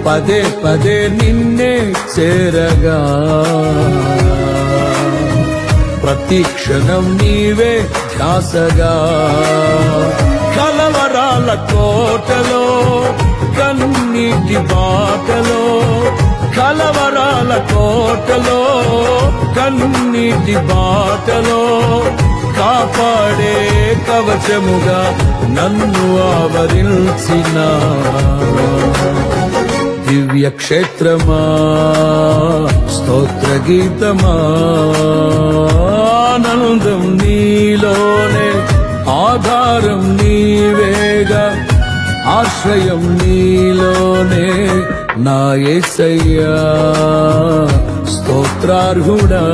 పదే పదే నిన్నే చేరగా ప్రతి క్షణం నీవే ధ్యాసగా కలవరాల కోటలో కన్నీటి బాటలో కలవరాల కోటలో కన్నీటి బాటలో కాపాడే కవచముగా నన్ను ఆవరించిన దివ్య క్షేత్రమా స్తోత్ర గీతమా ఆనందం నీలోనే ఆధారం నీవేగా ఆశ్రయం నీలోనే నా యేసయ్యా స్తోత్రార్హుడా